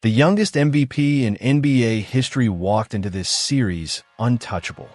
The youngest MVP in NBA history walked into this series untouchable.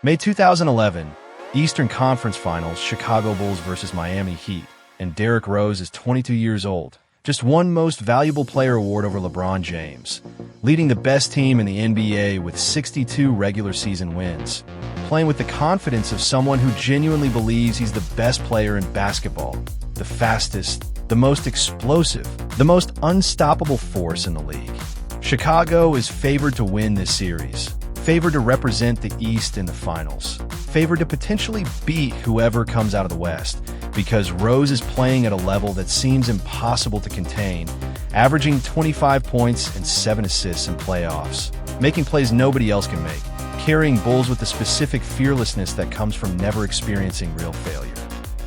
May 2011, Eastern Conference Finals, Chicago Bulls versus Miami Heat, and Derrick Rose is 22 years old. Just one Most Valuable Player award over LeBron James, leading the best team in the NBA with 62 regular season wins, playing with the confidence of someone who genuinely believes he's the best player in basketball, the fastest, the most explosive, the most unstoppable force in the league. Chicago is favored to win this series, favored to represent the East in the finals, favored to potentially beat whoever comes out of the West, because Rose is playing at a level that seems impossible to contain, averaging 25 points and 7 assists in playoffs, making plays nobody else can make, carrying Bulls with the specific fearlessness that comes from never experiencing real failure.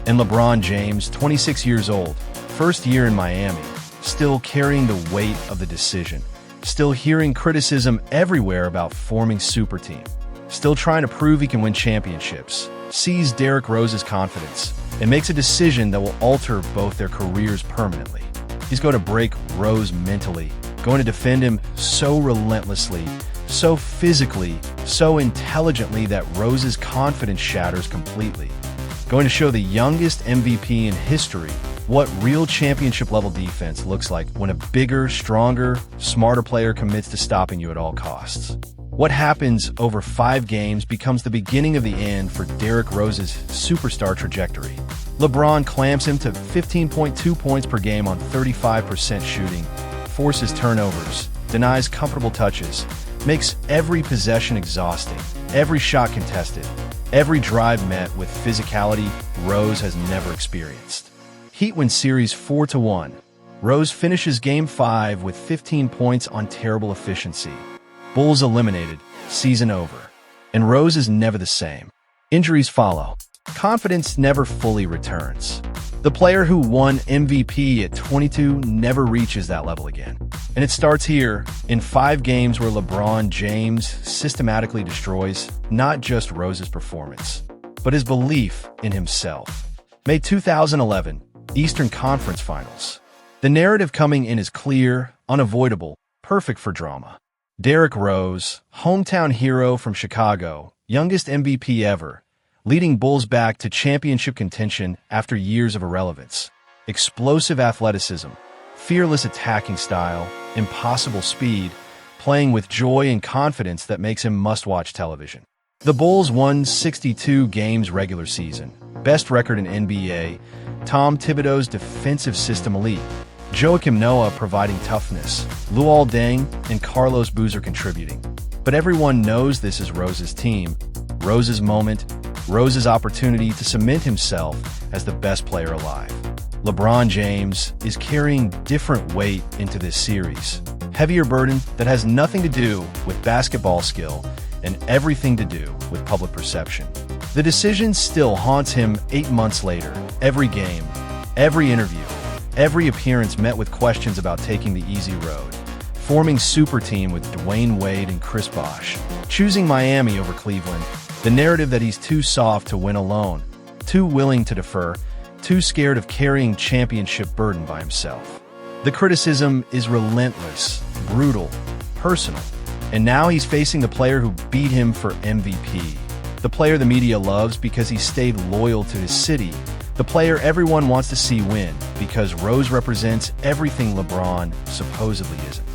And LeBron James, 26 years old, first year in Miami, still carrying the weight of the decision, still hearing criticism everywhere about forming super team, still trying to prove he can win championships, sees Derrick Rose's confidence, and makes a decision that will alter both their careers permanently. He's going to break Rose mentally, going to defend him so relentlessly, so physically, so intelligently that Rose's confidence shatters completely. Going to show the youngest MVP in history what real championship-level defense looks like when a bigger, stronger, smarter player commits to stopping you at all costs. What happens over 5 games becomes the beginning of the end for Derrick Rose's superstar trajectory. LeBron clamps him to 15.2 points per game on 35% shooting, forces turnovers, denies comfortable touches, makes every possession exhausting, every shot contested, every drive met with physicality Rose has never experienced. Heat win series 4-1. Rose finishes Game 5 with 15 points on terrible efficiency. Bulls eliminated, season over. And Rose is never the same. Injuries follow. Confidence never fully returns. The player who won MVP at 22 never reaches that level again. And it starts here, in 5 games where LeBron James systematically destroys not just Rose's performance, but his belief in himself. May 2011, Eastern Conference Finals. The narrative coming in is clear, unavoidable, perfect for drama. Derrick Rose, hometown hero from Chicago, youngest MVP ever, leading Bulls back to championship contention after years of irrelevance. Explosive athleticism, fearless attacking style, impossible speed, playing with joy and confidence that makes him must-watch television. The Bulls won 62 games regular season, best record in NBA, Tom Thibodeau's defensive system elite, Joakim Noah providing toughness, Luol Deng and Carlos Boozer contributing. But everyone knows this is Rose's team, Rose's moment, Rose's opportunity to cement himself as the best player alive. LeBron James is carrying different weight into this series. Heavier burden that has nothing to do with basketball skill and everything to do with public perception. The decision still haunts him 8 months later. Every game, every interview, every appearance met with questions about taking the easy road, forming super team with Dwayne Wade and Chris Bosh, choosing Miami over Cleveland, the narrative that he's too soft to win alone, too willing to defer, too scared of carrying championship burden by himself. The criticism is relentless, brutal, personal, and now he's facing the player who beat him for MVP. The player the media loves because he stayed loyal to his city. The player everyone wants to see win because Rose represents everything LeBron supposedly isn't.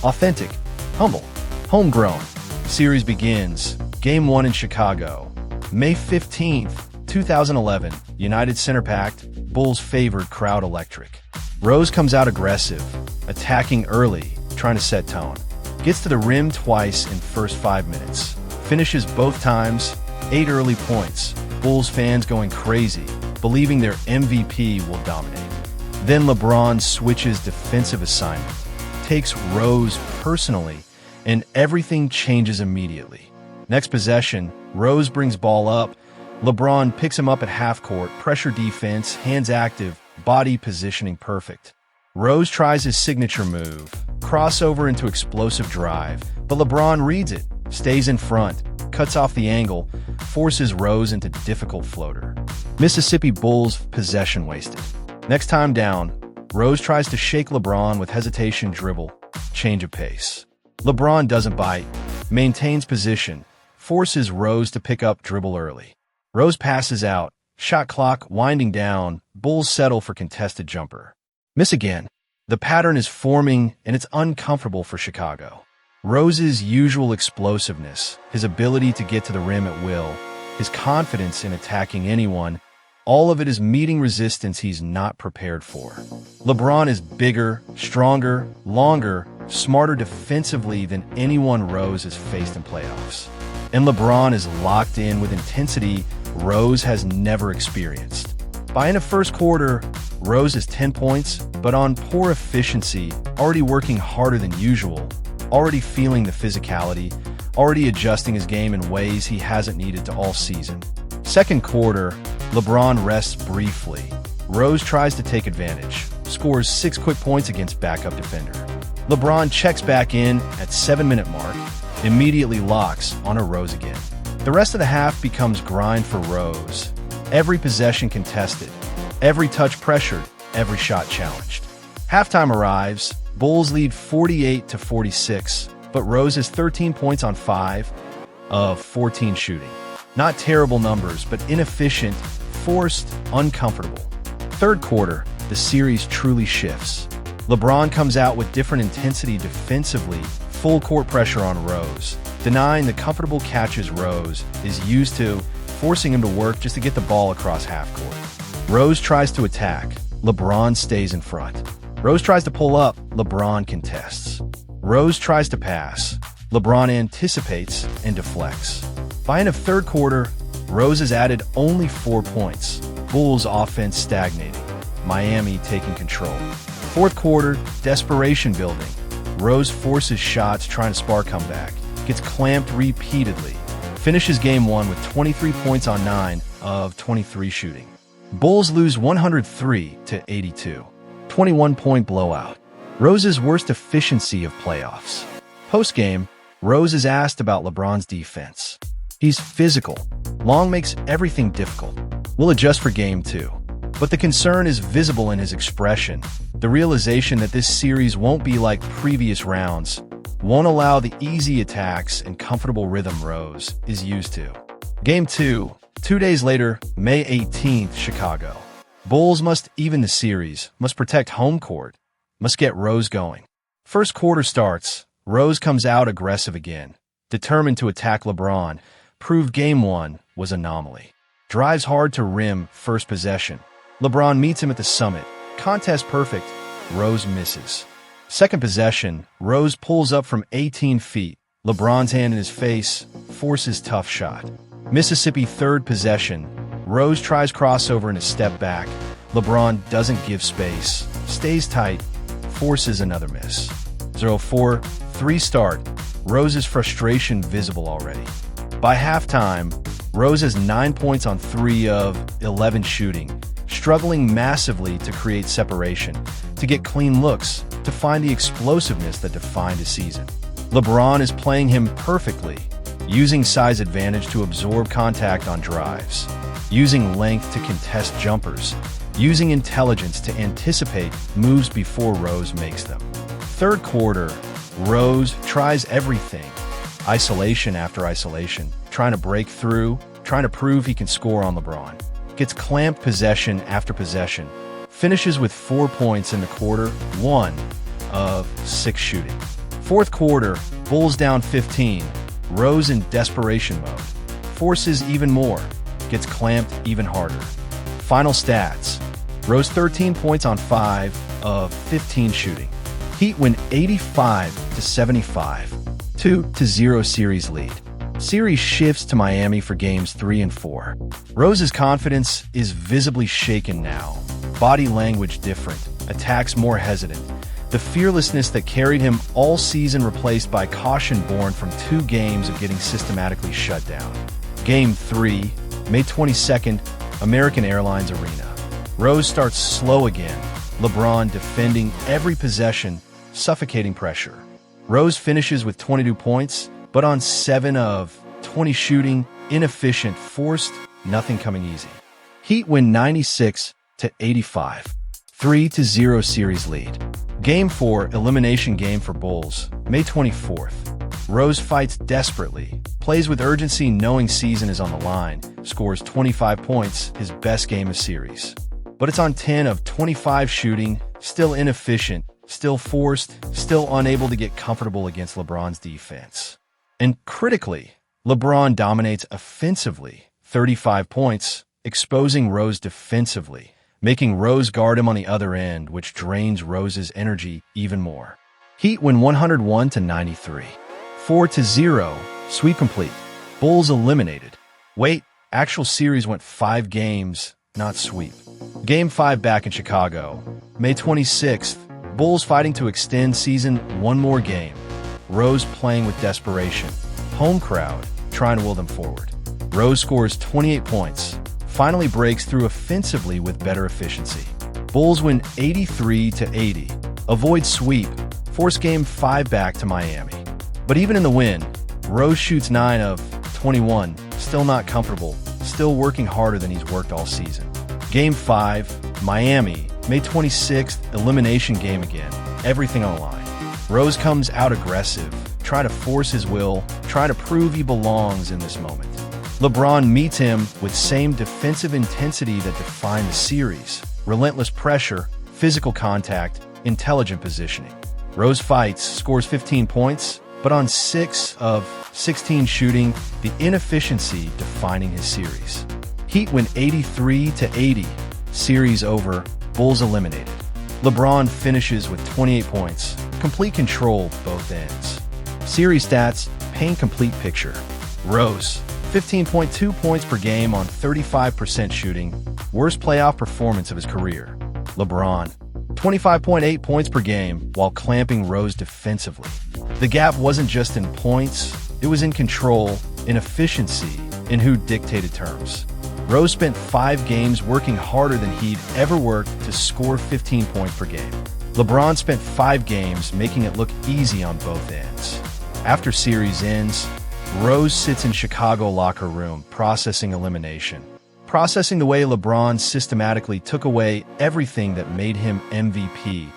Authentic, humble, homegrown. Series begins. Game 1 in Chicago. May 15th, 2011. United Center packed. Bulls favored, crowd electric. Rose comes out aggressive, attacking early, trying to set tone. Gets to the rim twice in first 5 minutes. Finishes both times. 8 early points. Bulls fans going crazy, believing their MVP will dominate. Then LeBron switches defensive assignment, takes Rose personally, and everything changes immediately. Next possession, Rose brings ball up. LeBron picks him up at half court, pressure defense, hands active, body positioning perfect. Rose tries his signature move, crossover into explosive drive, but LeBron reads it, stays in front, cuts off the angle, forces Rose into difficult floater. Mississippi Bulls possession wasted. Next time down, Rose tries to shake LeBron with hesitation dribble, change of pace. LeBron doesn't bite, maintains position, forces Rose to pick up dribble early. Rose passes out, shot clock winding down, Bulls settle for contested jumper. Miss again. The pattern is forming, and it's uncomfortable for Chicago. Rose's usual explosiveness, his ability to get to the rim at will, his confidence in attacking anyone, all of it is meeting resistance he's not prepared for. LeBron is bigger, stronger, longer, smarter defensively than anyone Rose has faced in playoffs. And LeBron is locked in with intensity Rose has never experienced. By in the first quarter, Rose is 10 points, but on poor efficiency, already working harder than usual, already feeling the physicality, already adjusting his game in ways he hasn't needed to all season. Second quarter, LeBron rests briefly. Rose tries to take advantage, scores 6 quick points against backup defender. LeBron checks back in at 7-minute mark, immediately locks on a Rose again. The rest of the half becomes grind for Rose. Every possession contested, every touch pressured, every shot challenged. Halftime arrives, Bulls lead 48-46, but Rose has 13 points on 5 of 14 shooting. Not terrible numbers, but inefficient, forced, uncomfortable. Third quarter, the series truly shifts. LeBron comes out with different intensity defensively, full court pressure on Rose, denying the comfortable catches Rose is used to, forcing him to work just to get the ball across half court. Rose tries to attack. LeBron stays in front. Rose tries to pull up. LeBron contests. Rose tries to pass. LeBron anticipates and deflects. By end of third quarter, Rose has added only 4 points. Bulls offense stagnating. Miami taking control. Fourth quarter, desperation building. Rose forces shots trying to spark comeback. Gets clamped repeatedly. Finishes game 1 with 23 points on 9 of 23 shooting. Bulls lose 103-82. 21-point blowout. Rose's worst efficiency of playoffs. Post-game, Rose is asked about LeBron's defense. He's physical. Long makes everything difficult. We'll adjust for game 2. But the concern is visible in his expression. The realization that this series won't be like previous rounds, won't allow the easy attacks and comfortable rhythm Rose is used to. Game 2, 2 days later, May 18th, Chicago. Bulls must even the series, must protect home court, must get Rose going. First quarter starts, Rose comes out aggressive again, determined to attack LeBron, proved game 1 was anomaly. Drives hard to rim, first possession. LeBron meets him at the summit, contest perfect, Rose misses. Second possession, Rose pulls up from 18 feet. LeBron's hand in his face, forces tough shot. Mississippi third possession, Rose tries crossover and a step back. LeBron doesn't give space, stays tight, forces another miss. 0-4, 3 start, Rose's frustration visible already. By halftime, Rose has 9 points on 3 of 11 shooting, struggling massively to create separation, to get clean looks, to find the explosiveness that defined his season. LeBron is playing him perfectly, using size advantage to absorb contact on drives, using length to contest jumpers, using intelligence to anticipate moves before Rose makes them. Third quarter, Rose tries everything, isolation after isolation, trying to break through, trying to prove he can score on LeBron. Gets clamped possession after possession, finishes with 4 points in the quarter, 1 of 6 shooting. Fourth quarter, Bulls down 15, Rose in desperation mode, forces even more, gets clamped even harder. Final stats, Rose 13 points on 5 of 15 shooting. Heat win 85-75, 2-0 series lead. Series shifts to Miami for games 3 and 4. Rose's confidence is visibly shaken now. Body language different, attacks more hesitant. The fearlessness that carried him all season replaced by caution born from 2 games of getting systematically shut down. Game 3, May 22nd, American Airlines Arena. Rose starts slow again. LeBron defending every possession, suffocating pressure. Rose finishes with 22 points, but on 7 of 20 shooting, inefficient, forced, nothing coming easy. Heat win 96-85, 3-0 series lead. Game 4, elimination game for Bulls, May 24th. Rose fights desperately, plays with urgency knowing season is on the line, scores 25 points, his best game of series. But it's on 10 of 25 shooting, still inefficient, still forced, still unable to get comfortable against LeBron's defense. And critically, LeBron dominates offensively, 35 points, exposing Rose defensively, making Rose guard him on the other end, which drains Rose's energy even more. Heat win 101-93. 4-0, sweep complete. Bulls eliminated. Wait, actual series went 5 games, not sweep. Game 5 back in Chicago. May 26th, Bulls fighting to extend season one more game. Rose playing with desperation. Home crowd trying to will them forward. Rose scores 28 points, finally breaks through offensively with better efficiency. Bulls win 83-80, avoid sweep, force game 5 back to Miami. But even in the win, Rose shoots 9 of 21, still not comfortable, still working harder than he's worked all season. Game 5, Miami, May 26th, elimination game again, everything on the line. Rose comes out aggressive, trying to force his will, trying to prove he belongs in this moment. LeBron meets him with same defensive intensity that defined the series, relentless pressure, physical contact, intelligent positioning. Rose fights, scores 15 points, but on 6 of 16 shooting, the inefficiency defining his series. Heat win 83-80, series over, Bulls eliminated. LeBron finishes with 28 points, complete control both ends. Series stats paint complete picture. Rose, 15.2 points per game on 35% shooting, worst playoff performance of his career. LeBron, 25.8 points per game while clamping Rose defensively. The gap wasn't just in points, it was in control, in efficiency, in who dictated terms. Rose spent 5 games working harder than he'd ever worked to score 15 points per game. LeBron spent 5 games making it look easy on both ends. After series ends, Rose sits in Chicago locker room processing elimination, processing the way LeBron systematically took away everything that made him MVP,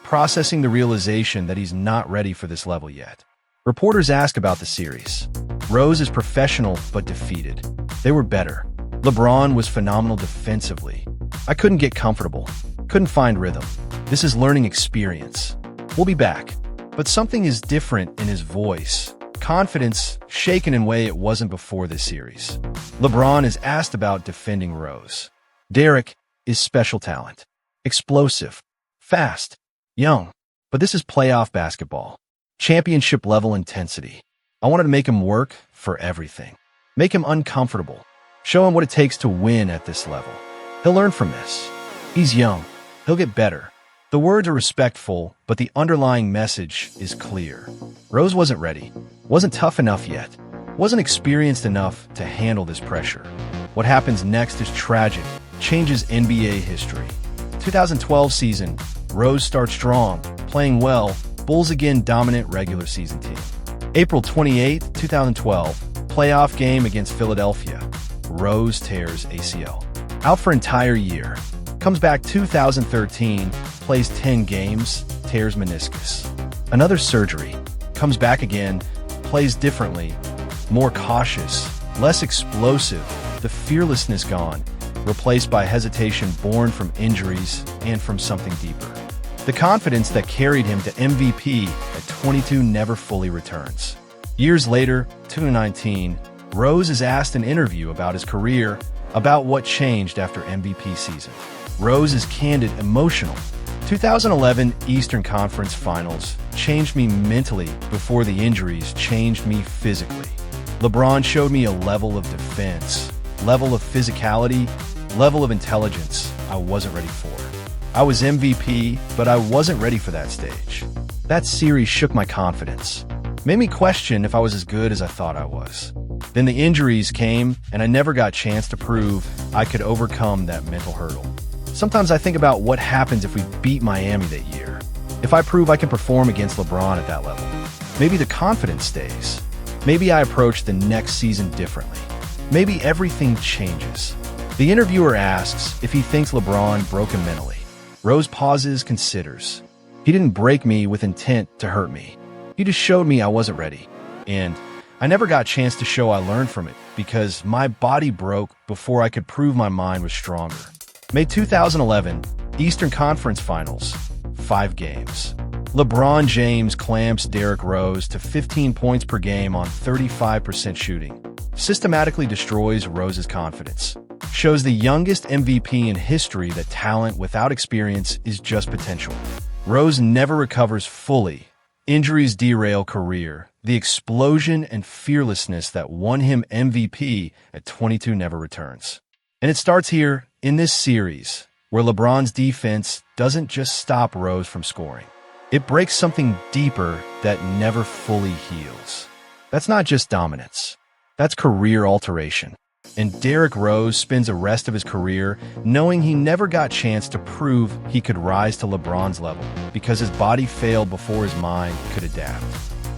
processing the realization that he's not ready for this level yet. Reporters ask about the series. Rose is professional but defeated. They were better. LeBron was phenomenal defensively. I couldn't get comfortable, couldn't find rhythm. This is learning experience. We'll be back. But something is different in his voice. Confidence shaken in a way it wasn't before this series. LeBron is asked about defending Rose. Derrick is special talent. Explosive. Fast. Young. But this is playoff basketball. Championship level intensity. I wanted to make him work for everything. Make him uncomfortable. Show him what it takes to win at this level. He'll learn from this. He's young. He'll get better. The words are respectful, but the underlying message is clear. Rose wasn't ready, wasn't tough enough yet, wasn't experienced enough to handle this pressure. What happens next is tragic, changes NBA history. 2012 season, Rose starts strong, playing well, Bulls again dominant regular season team. April 28, 2012, playoff game against Philadelphia. Rose tears ACL. Out for entire year. Comes back 2013, plays 10 games, tears meniscus. Another surgery. Comes back again, plays differently, more cautious, less explosive, the fearlessness gone, replaced by hesitation born from injuries and from something deeper. The confidence that carried him to MVP at 22 never fully returns. Years later, 2019, Rose is asked in an interview about his career, about what changed after MVP season. Rose is candid, emotional. 2011 Eastern Conference Finals changed me mentally before the injuries changed me physically. LeBron showed me a level of defense, level of physicality, level of intelligence I wasn't ready for. I was MVP, but I wasn't ready for that stage. That series shook my confidence, made me question if I was as good as I thought I was. Then the injuries came, and I never got a chance to prove I could overcome that mental hurdle. Sometimes I think about what happens if we beat Miami that year. If I prove I can perform against LeBron at that level, maybe the confidence stays. Maybe I approach the next season differently. Maybe everything changes. The interviewer asks if he thinks LeBron broke him mentally. Rose pauses, considers. He didn't break me with intent to hurt me. He just showed me I wasn't ready. And I never got a chance to show I learned from it because my body broke before I could prove my mind was stronger. May 2011, Eastern Conference Finals, 5 games. LeBron James clamps Derrick Rose to 15 points per game on 35% shooting. Systematically destroys Rose's confidence. Shows the youngest MVP in history that talent without experience is just potential. Rose never recovers fully. Injuries derail career. The explosion and fearlessness that won him MVP at 22 never returns. And it starts here in this series, where LeBron's defense doesn't just stop Rose from scoring. It breaks something deeper that never fully heals. That's not just dominance. That's career alteration. And Derrick Rose spends the rest of his career knowing he never got a chance to prove he could rise to LeBron's level because his body failed before his mind could adapt.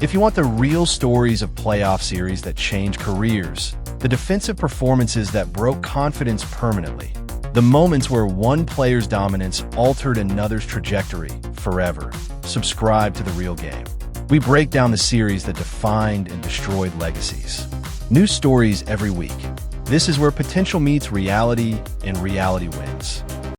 If you want the real stories of playoff series that change careers, the defensive performances that broke confidence permanently, the moments where one player's dominance altered another's trajectory forever, subscribe to The Real Game. We break down the series that defined and destroyed legacies. New stories every week. This is where potential meets reality and reality wins.